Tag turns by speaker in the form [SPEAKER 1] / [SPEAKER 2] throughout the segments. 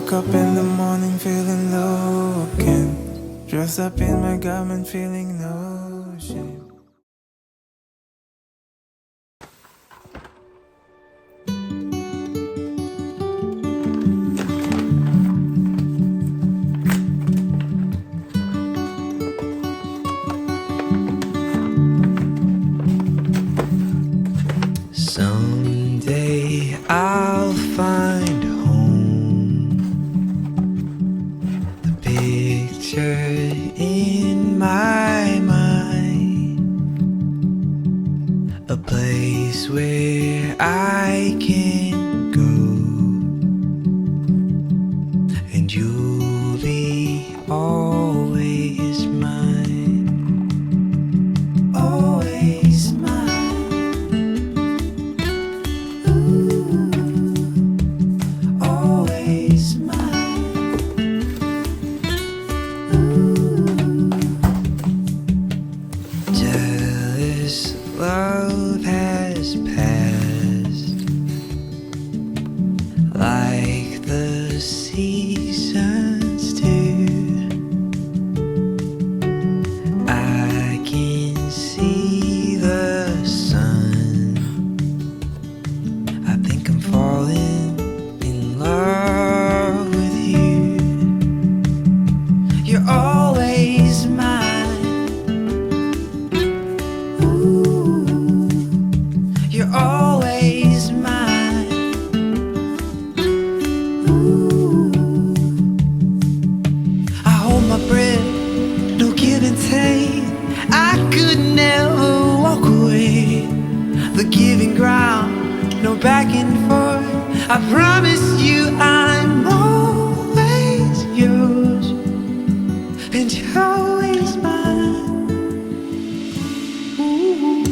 [SPEAKER 1] woke up in the morning feeling low again. Dressed up in my garment feeling no shame.
[SPEAKER 2] Someday I'll find home. The picture in my mind, a place where I can go, and you'll be always mine, always mine. Always mine. Jealous love has passed like the seasons do. I can see the sun. I think I'm falling in love with you. You're always mine. Ooh, you're always mine. Ooh, I hold my breath, no give and take. I could never walk away. The giving ground, no back and forth. I promise you I'm always yours, and you're always mine. Ooh.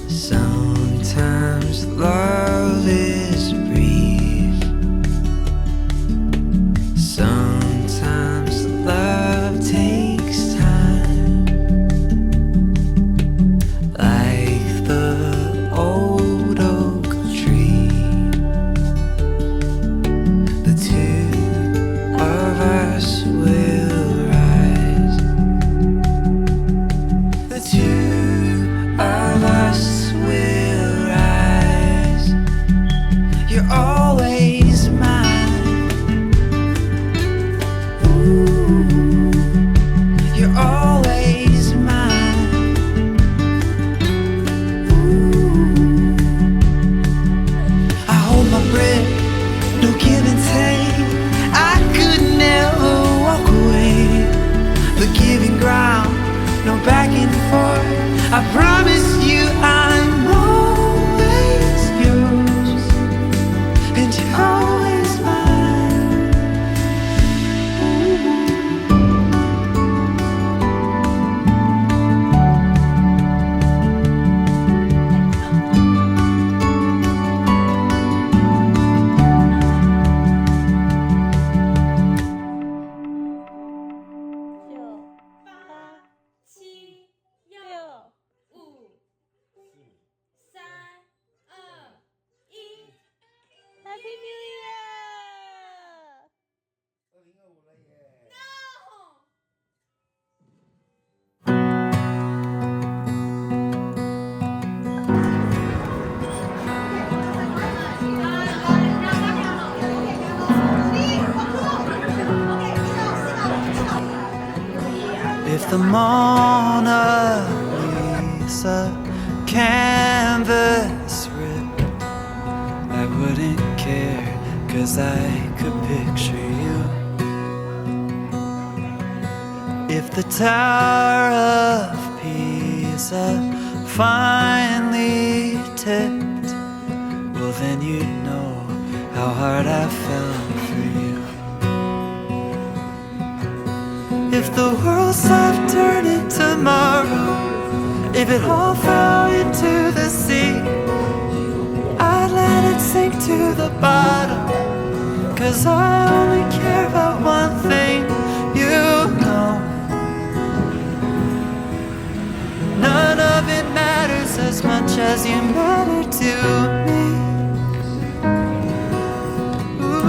[SPEAKER 2] Sometimes love is brief. Sometimes love takes time, like the old oak tree. The two of us will rise. The two of us will rise. You're always mine. Ooh, you're always mine. Ooh, I hold my breath, no give and take. I could never walk away. The giving ground, no back and forth. I promise you I'm always yours, and you're always mine. Ooh.
[SPEAKER 3] Happy New Year!
[SPEAKER 2] If the Mona Lisa canvas ripped, I wouldn't care, 'cause I could picture you. If the Tower of Pisa finally tipped, well then you'd know how hard I fell for you. If the world stopped turning tomorrow, if it all fell into the sea, I'd let it sink to the bottom, 'cause I only care about one thing, to me. Ooh.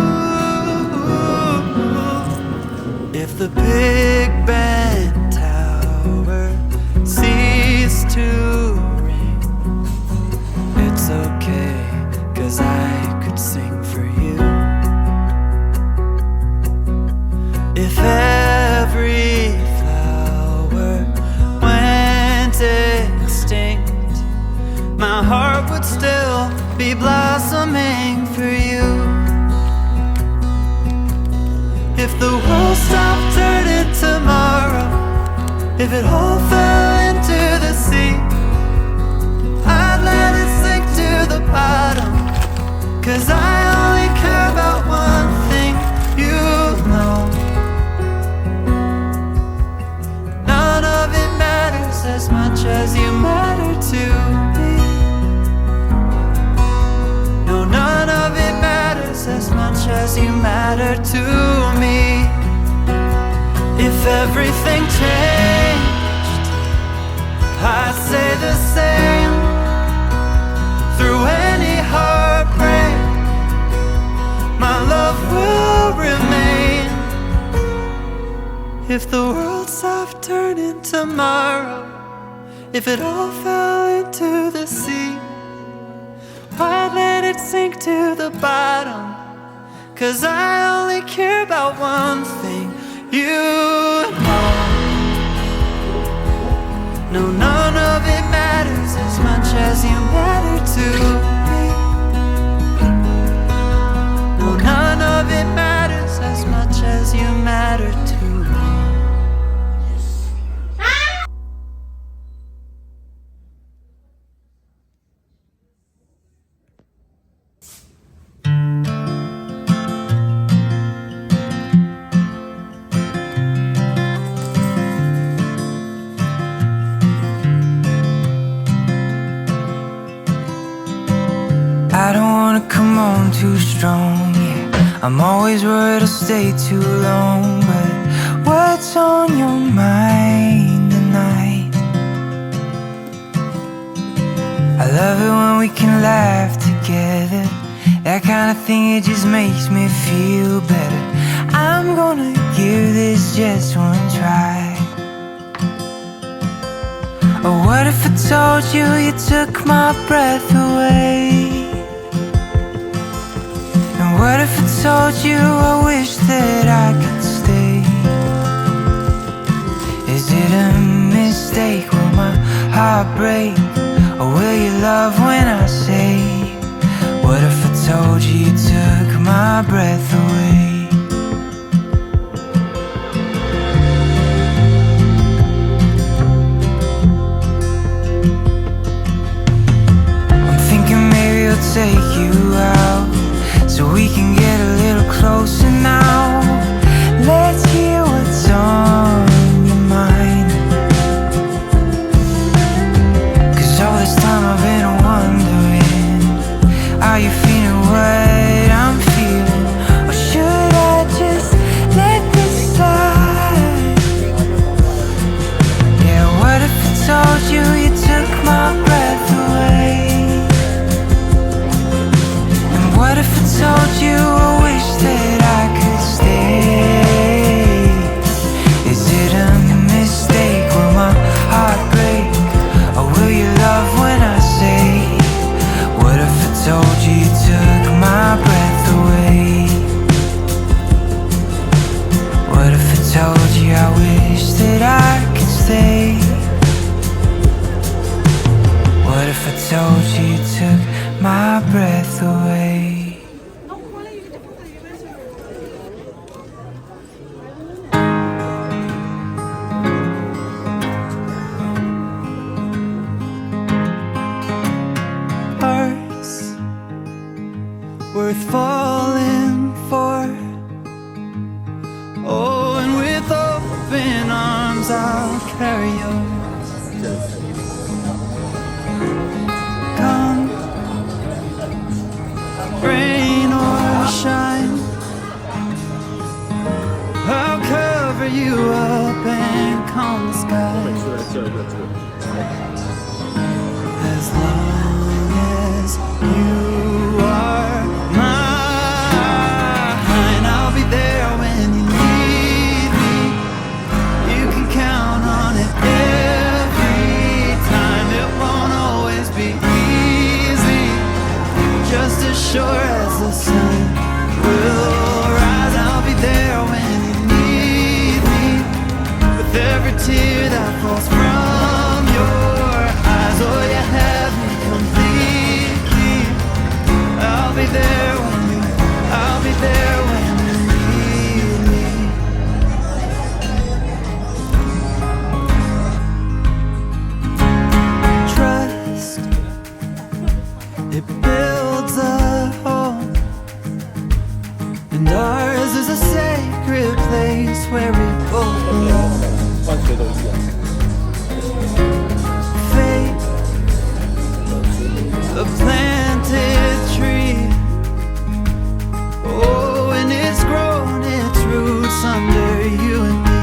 [SPEAKER 2] If the Big Ben Tower ceased to ring, it's okay, 'cause I could sing for you. If every flower went extinct, my heart would still be blossoming for you. If the world stopped turning tomorrow, if it all fell into the sea, I'd let it sink to the bottom, 'cause I only care about one thing, you know. None of it matters as much as you matter to me. No, none of it matters as much as you matter to me. If everything changed, I'd say the same. Through any heartbreak, my love will remain. If the world stopped turning tomorrow, if it all fell into the sea, I'd let it sink to the bottom, 'cause I only care about one thing, you know. No, none of it matters as much as you matter to me. No, none of it matters as much as you matter to me.
[SPEAKER 1] I don't wanna come on too strong, yeah. I'm always worried I'll stay too long, but what's on your mind tonight? I love it when we can laugh together. That kind of thing, it just makes me feel better. I'm gonna give this just one try. Oh, what if I told you you took my breath away? And what if I told you I wish that I could stay? Is it a mistake? Will my heart break? Or will you love when I say, what if I told you you took my breath away? I'm thinking maybe I'll take you out, so we can get a little closer now. Let's hear what's on your mind, 'cause all this time I've been wondering, are you feeling what I'm feeling? Or should I just let this slide? Yeah, what if I told you you took my breath away? What if I told you I wish that I could stay? Is it a mistake? Will my heart break? Or will you love when I say, what if I told you you took my breath away? What if I told you I wish that I could stay? What if I told you you took my breath away?
[SPEAKER 2] Worth falling for. Oh, and with open arms I'll carry yours. Come, rain or shine, I'll cover you up and calm the sky. As long as 'cause you are mine. I'll be there when you need me. You can count on it every time. It won't always be easy, just as sure as the sun will rise. I'll be there when you need me, with every tear that falls from your eyes. Oh, you have me completely. I'll be there when I'll be there when you need me. Trust, it builds a home, and ours is a sacred place where we both belong. Faith, a planted tree. Oh, and it's grown its roots under you and me.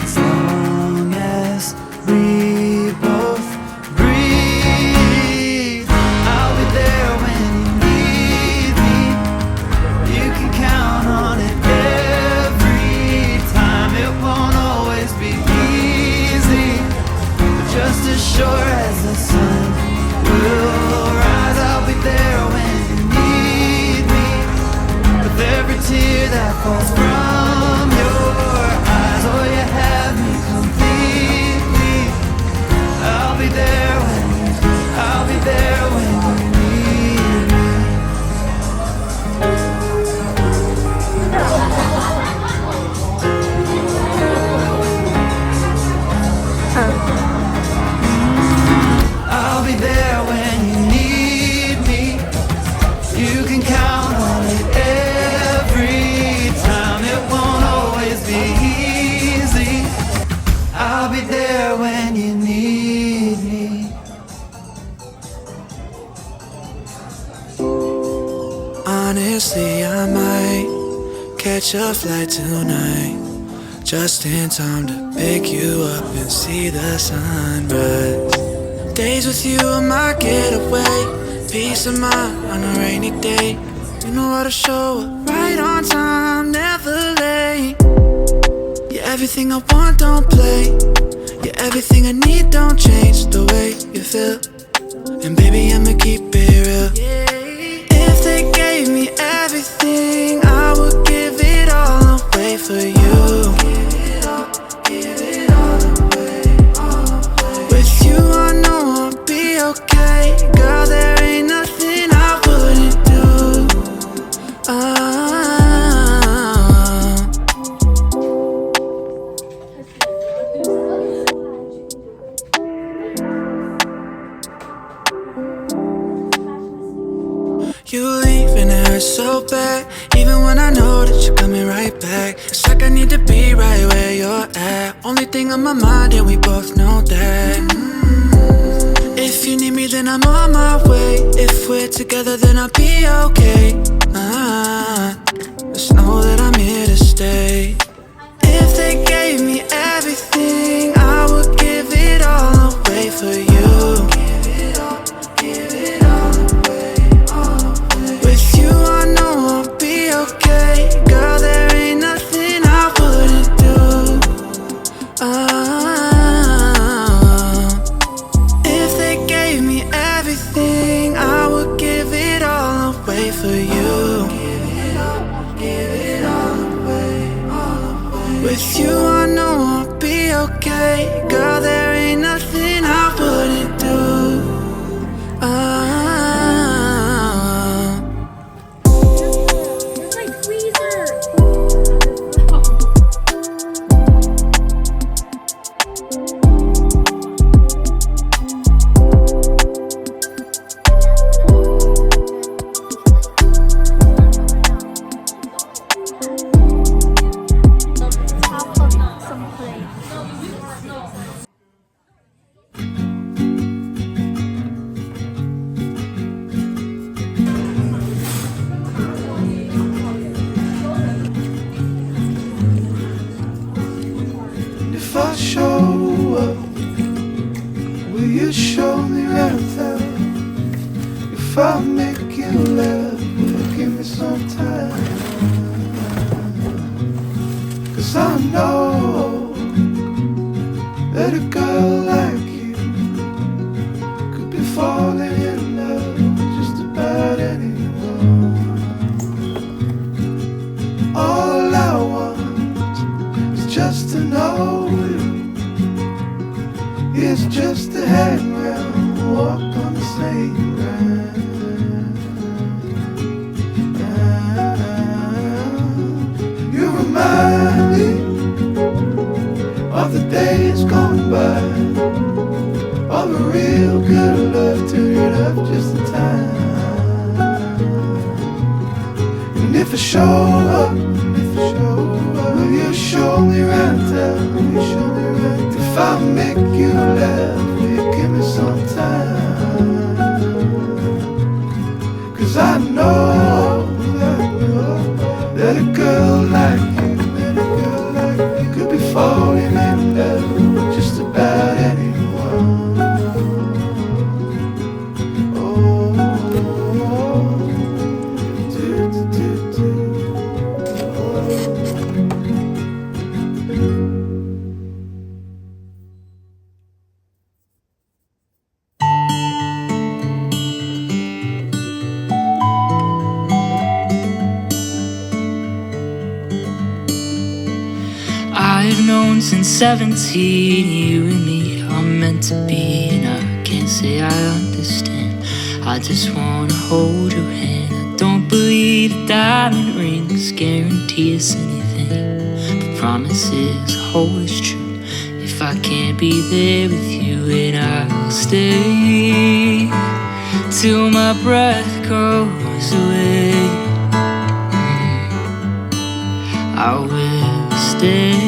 [SPEAKER 2] As long as we both breathe, I'll be there when you need me. You can count on it every time. It won't always be easy, but just as sure as the sun will rise. I'll be there when you need me, with every tear that falls from your eyes. Oh, you have me completely. I'll be there when I'll be there when you need me. I'll be there when you need me. You can count on it every time. It won't always be easy. I'll be there when you need me. Honestly, I might catch a flight tonight, just in time to pick you up and see the sunrise. Days with you are my getaway, peace of mind on a rainy day. You know how to show up right on time, never late. You're everything I want, don't play. You're everything I need, don't change the way you feel. And baby, I'ma keep it real. If they gave me everything, I would give it all away for you. With you, I know I'll be okay. Girl, there ain't nothing I wouldn't do. You leave and it hurts so bad, even when I know that you're coming right back. It's like I need to be right where you're at. Only thing on my mind, and we both know that. If you need me, then I'm on my way. If we're together, then I'll be okay. Just know that I'm here to stay. If they gave me everything, I would give it all away for you. With you, I know I'll be okay. Girl, there ain't nothing I wouldn't do. If they gave me everything, I would give it all away for you. With you, I know I'll be okay. Girl, there ain't nothing I wouldn't do.
[SPEAKER 3] It's like freezer. Top of some place.
[SPEAKER 4] 'Cause I know that a girl like you could be falling in love with just about anyone. All I want is just to know you. It's just to hang around, walk on the same ground. You remind me of the days gone by, of a real good love turned up just in time. And if I show up, will you show me right down? If I make you laugh, will you give me some time? 'Cause I know that a girl like you could be falling in love with just about anyone. Oh, do, do, do, do.
[SPEAKER 5] I've known since 17, you and me are meant to be, and I can't say I understand. I just wanna hold your hand. I don't believe a diamond rings guarantee us anything, but promises are always true. If I can't be there with you, then I'll stay till my breath goes away. I will stay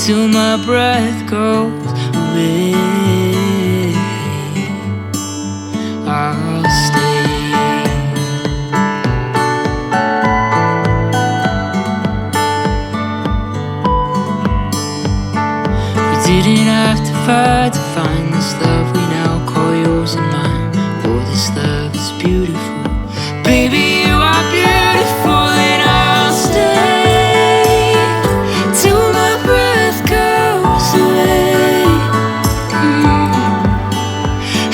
[SPEAKER 5] till my breath goes away. I'll stay. We didn't have to fight to find this love we now call yours and mine. Oh, this love is beautiful. Baby, you are beautiful, and I'll stay till my breath goes away.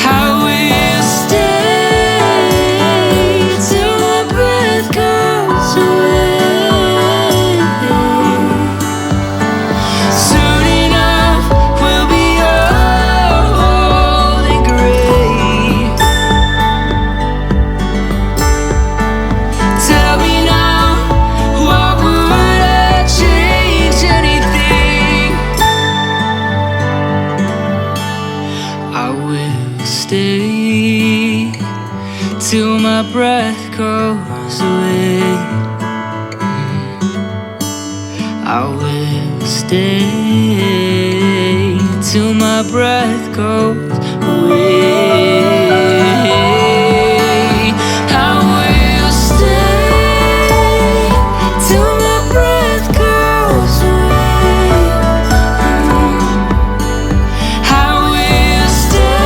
[SPEAKER 5] I will stay till my breath goes away. Soon enough, we'll be old and gray. Tell me now, what would I change anything? I will stay till my breath goes away. I will stay till my breath goes away. I will stay till my breath goes away. I will stay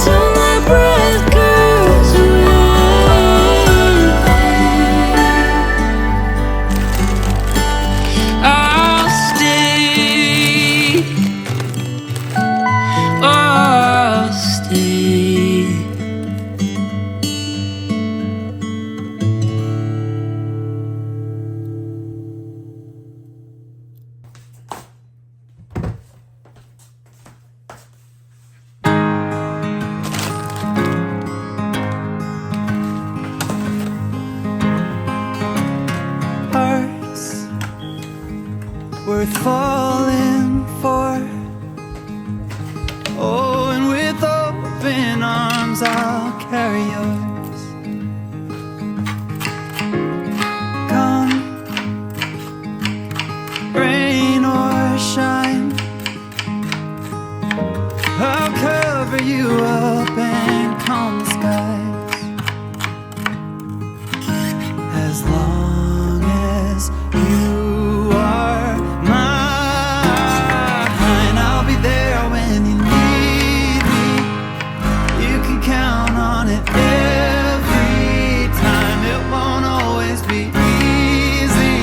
[SPEAKER 5] till my breath goes away. I'll stay. I'll stay.
[SPEAKER 2] Hearts worth falling for. Oh, and with open arms I'll carry yours. Come, rain or shine, I'll cover you up and calm the skies. As long as you are mine, I'll be there when you need me. You can count on it every time. It won't always be easy,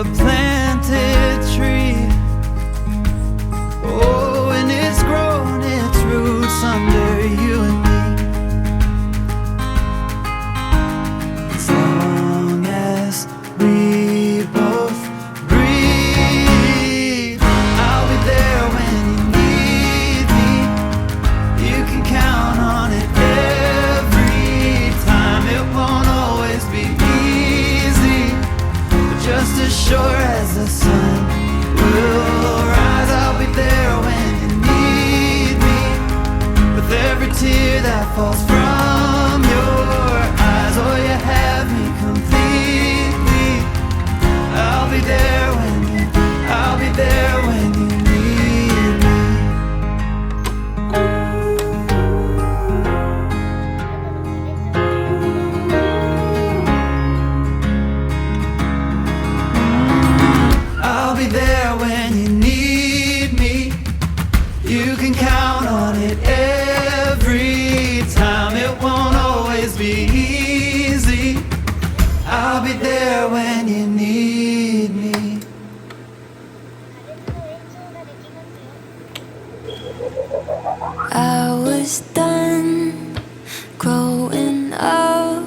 [SPEAKER 2] a planted tree. Oh, and it's grown its roots under you and me. As long as we both breathe, I'll be there when you need me. You can count on it every time. It won't always be easy, but just as sure as the sun will rise, I'll be there when you need me. With every tear that falls from your eyes, oh, you have me completely. I'll be there when you, I'll be there when you need me. I'll be there when you need me. You can count on it every time. It won't always be easy. I'll be there when you need me.
[SPEAKER 6] I was done growing up,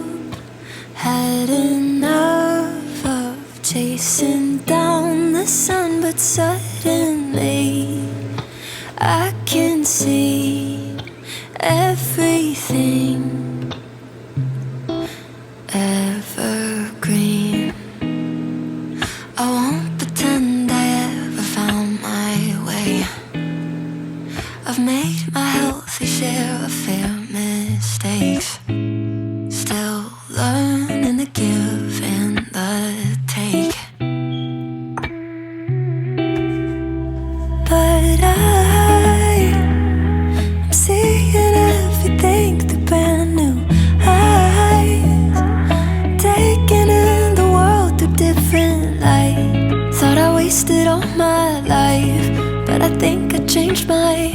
[SPEAKER 6] had enough of chasing down the sun, but suddenly I can see everything evergreen. I won't pretend I ever found my way. I've made my healthy share of fair mistakes, still learning the give and the take. But I'm seeing everything through brand new eyes, taking in the world through different light. Thought I wasted all my life, but I think I changed my